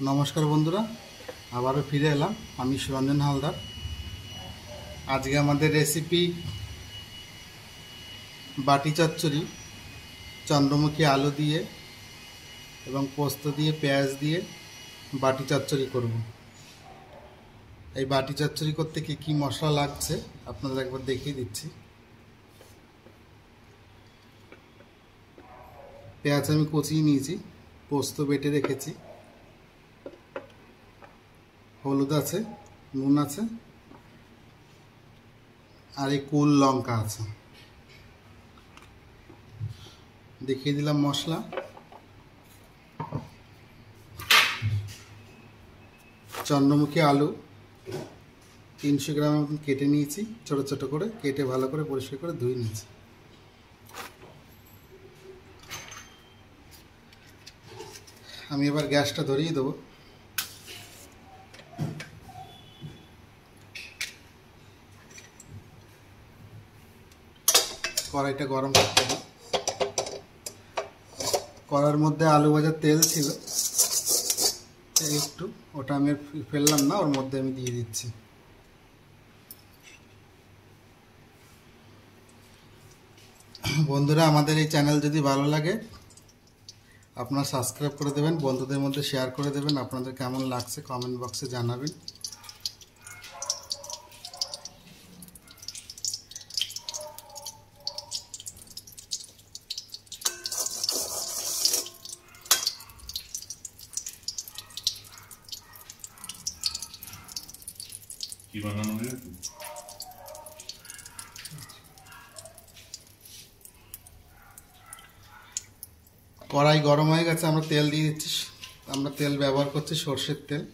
नमस्कार बंधुरा आबारो फिरे एलाम आमी सुरंजन हालदार। आज के आमादेर रेसिपि बाटी चच्चड़ी चंद्रमुखी आलू दिए एवं पोस्त दिए पेঁয়াজ दिए बाटी चच्चड़ी करब। এই बाटी चच्चड़ी करते की मशला लागছে আপনাদের একবার দেখিয়ে দিচ্ছি। পেঁয়াজ আমি কুচিয়ে নিয়েছি, পোস্ত বেটে রেখেছি, হলুদ আছে, নুন আছে আর এই কুল লঙ্কা আছে। দেখিয়ে দিলাম মশলা। চন্দ্রমুখী আলু 300 গ্রাম মতন কেটে নিয়েছি, ছোট ছোট করে কেটে ভালো করে পরিষ্কার করে ধুয়ে নিয়েছি। আমি এবার গ্যাসটা ধরিয়ে দেবো। কড়াইটা গরম করতে হবে। কড়ার মধ্যে আলু ভাজার তেল ছিল একটু, ওটা আমি ফেললাম না, ওর মধ্যে আমি দিয়ে দিচ্ছি। বন্ধুরা, আমাদের এই চ্যানেল যদি ভালো লাগে আপনারা সাবস্ক্রাইব করে দেবেন, বন্ধুদের মধ্যে শেয়ার করে দেবেন। আপনাদের কেমন লাগছে কমেন্ট বক্সে জানাবেন। কি বানানো হবে? কড়াই গরম হয়ে গেছে, আমরা তেল দিয়ে দিচ্ছি। আমরা তেল ব্যবহার করছি সরষের তেল।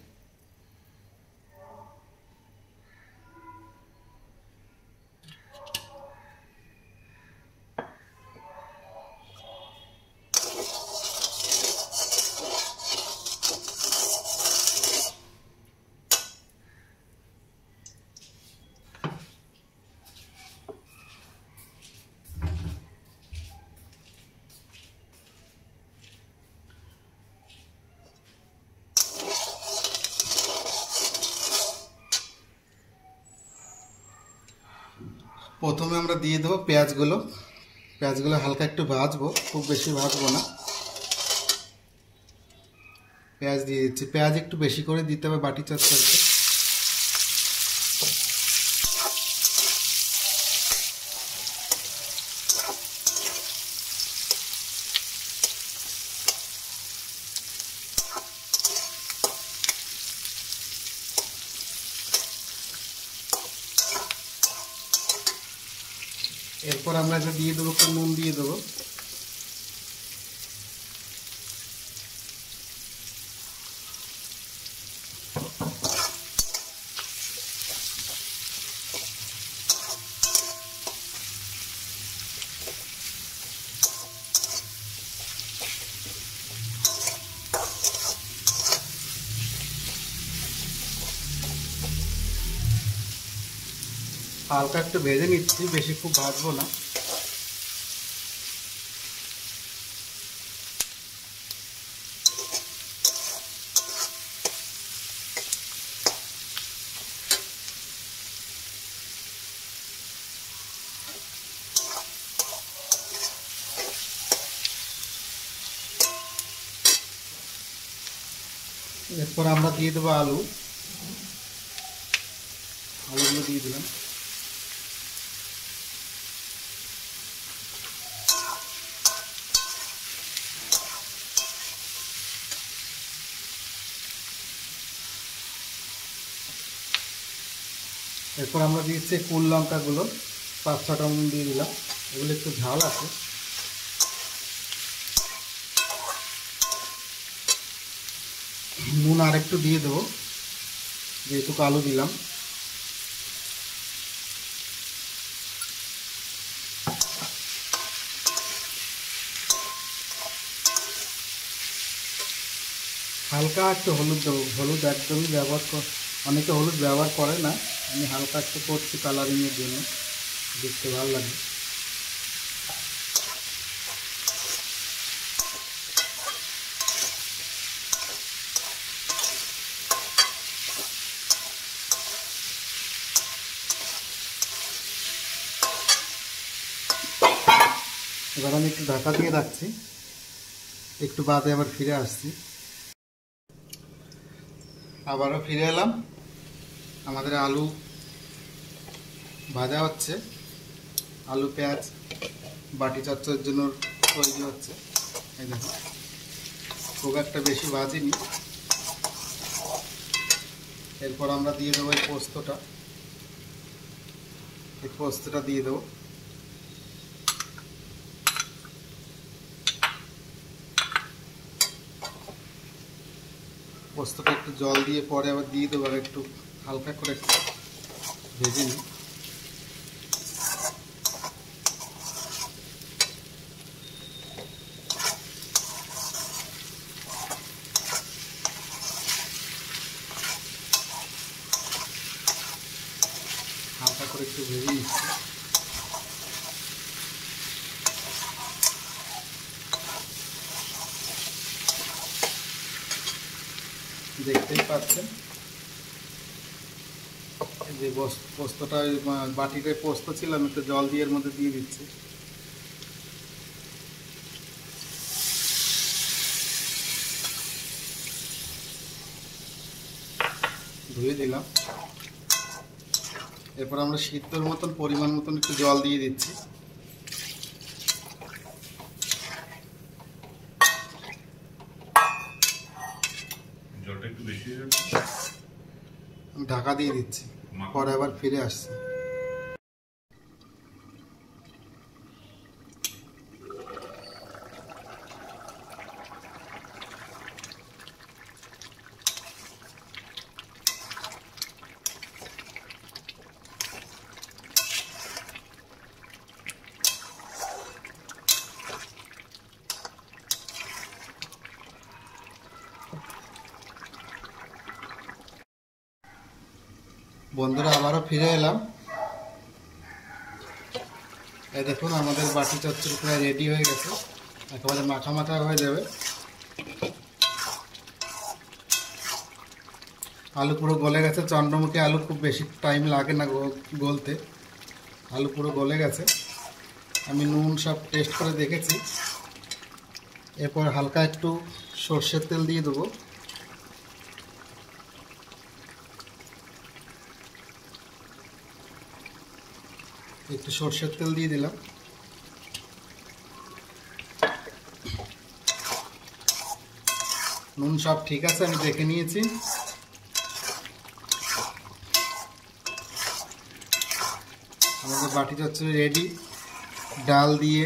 প্রথমে আমরা দিয়ে দেবো পেঁয়াজগুলো। পেঁয়াজগুলো হালকা একটু ভাজবো, খুব বেশি ভাজবো না। পেঁয়াজ দিয়ে দিচ্ছি। পেঁয়াজ একটু বেশি করে দিতে হবে বাটি চচ্চড়িতে। এরপর আমরা এটা দিয়ে দেবো, একটু নুন দিয়ে দেবো। হালকা একটু ভেজে নিচ্ছি, বেশি খুব ভাজবো না। এরপর আমরা দিয়ে দেবো আলু। আলুগুলো দিয়ে দিলাম। এরপর আমরা দিচ্ছি কুল লঙ্কাগুলো, 5-6টা দিয়ে দিলাম। এগুলো একটু ঝাল আছে। নুন আর একটু দিয়ে দেবো, যেহেতু আলু দিলাম। হালকা একটু হলুদ দেবো। হলুদ একদমই অনেকে হলুদ ব্যবহার করে না, আমি হালকা একটু করছি কালারিংয়ের জন্য, দেখতে ভালো লাগে। এবার আমি একটু ঢাকা দিয়ে রাখছি, একটু বাদে আবার ফিরে আসছি। আবারও ফিরে এলাম। আমাদের আলু ভাজা হচ্ছে, আলু পেঁয়াজ বাটি চচ্চড়ির জন্য তৈরি হচ্ছে। এই দেখো, খুব একটা বেশি ভাজিনি। এরপর আমরা দিয়ে দেবো এই পোস্তটা, দিয়ে দেবো। পোস্তটা একটু জল দিয়ে পরে আবার দিয়ে দেবো, আর একটু হালকা করে একটু ভেজে নিই। হালকা করে একটু ভেজে নিচ্ছি। দেখতেই পাচ্ছেন যে পোস্তটা বাটিতে পোস্ত ছিল, আমি একটু জল দিয়ে এর মধ্যে দিয়ে দিচ্ছি। ধুয়ে দিলাম। এরপর আমরা সিদ্ধর মতন পরিমাণ মতন একটু জল দিয়ে দিচ্ছি। জলটা একটু বেশি হয়ে যাচ্ছে, আমি ঢাকা দিয়ে দিচ্ছি, পরে আবার ফিরে আসছি। বন্ধুরা, আবারও ফিরে এলাম। এই দেখুন, আমাদের বাটি চচ্চড়ি প্রায় রেডি হয়ে গেছে, একেবারে মাখা মাখা হয়ে যাবে। আলু পুরো গলে গেছে। চন্দ্রমুখী আলু খুব বেশি টাইম লাগে না গলতে। আলু পুরো গলে গেছে। আমি নুন সব টেস্ট করে দেখেছি। এরপর হালকা একটু সর্ষের তেল দিয়ে দেবো। একটু সর্ষের তেল দিয়ে দিলাম। নুন সব ঠিক আছে, আমি দেখে নিয়েছি। আমাদের বাটি চচ্চড়ি রেডি। ডাল দিয়ে,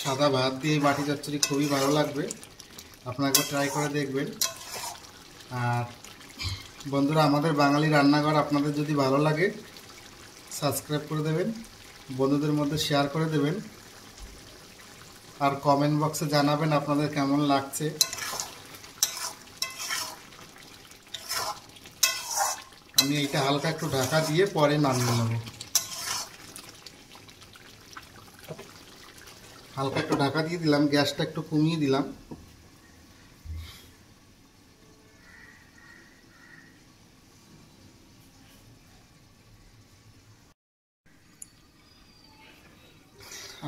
সাদা ভাত দিয়ে বাটি চচ্চড়ি খুবই ভালো লাগবে। আপনারা একবার ট্রাই করে দেখবেন। আর বন্ধুরা, আমাদের বাঙালি রান্নাঘর আপনাদের যদি ভালো লাগে, সাবস্ক্রাইব করে দেবেন, বন্ধুদের মধ্যে শেয়ার করে দেবেন, আর কমেন্ট বক্সে জানাবেন আপনাদের কেমন লাগছে। আমি এইটা হালকা একটু ঢাকা দিয়ে পরে নামিয়ে নেব। হালকা একটু ঢাকা দিয়ে দিলাম, গ্যাসটা একটু কমিয়ে দিলাম।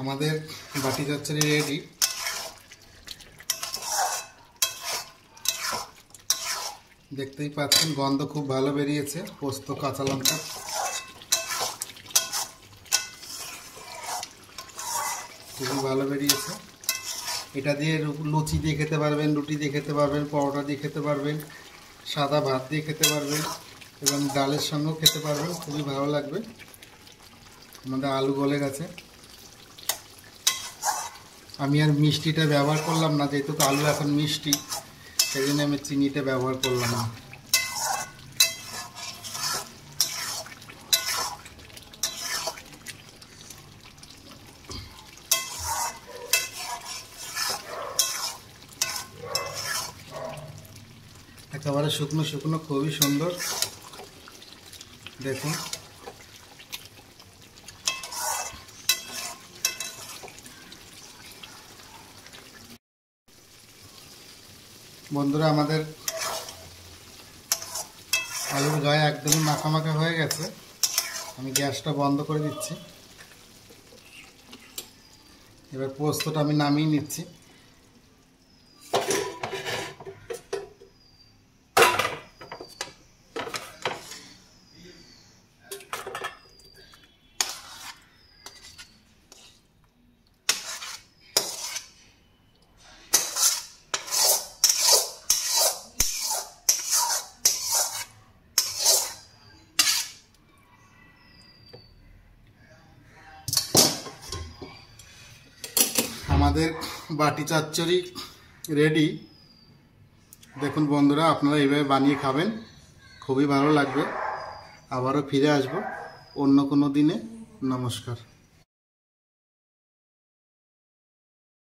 আমাদের বাটি চচ্চড়ি রেডি। দেখতেই পাচ্ছেন, গন্ধ খুব ভালো বেরিয়েছে। পোস্ত, কাঁচা লঙ্কা খুবই ভালো বেরিয়েছে। এটা দিয়ে লুচি দিয়ে খেতে পারবেন, রুটি দিয়ে খেতে পারবেন, পরোটা দিয়ে খেতে পারবেন, সাদা ভাত দিয়ে খেতে পারবেন, এবং ডালের সঙ্গেও খেতে পারবেন। খুবই ভালো লাগবে। আমাদের আলু গলে গেছে। আমি আর মিষ্টিটা ব্যবহার করলাম না, যেহেতু আলু এখন মিষ্টি, সেই জন্য আমি চিনিটা ব্যবহার করলাম না। একেবারে শুকনো শুকনো, খুবই সুন্দর। দেখুন, বন্ধুরা, আমাদের আলুর গায়ে একদমই মাখা মাখা হয়ে গেছে। আমি গ্যাসটা বন্ধ করে দিচ্ছি। এবার পোস্তটা আমি নামিয়ে নিচ্ছি। আমাদের বাটি চচ্চড়ি রেডি। দেখুন বন্ধুরা, আপনারা এইভাবে বানিয়ে খাবেন, খুবই ভালো লাগবে। আবারও ফিরে আসবো অন্য কোনো দিনে। নমস্কার।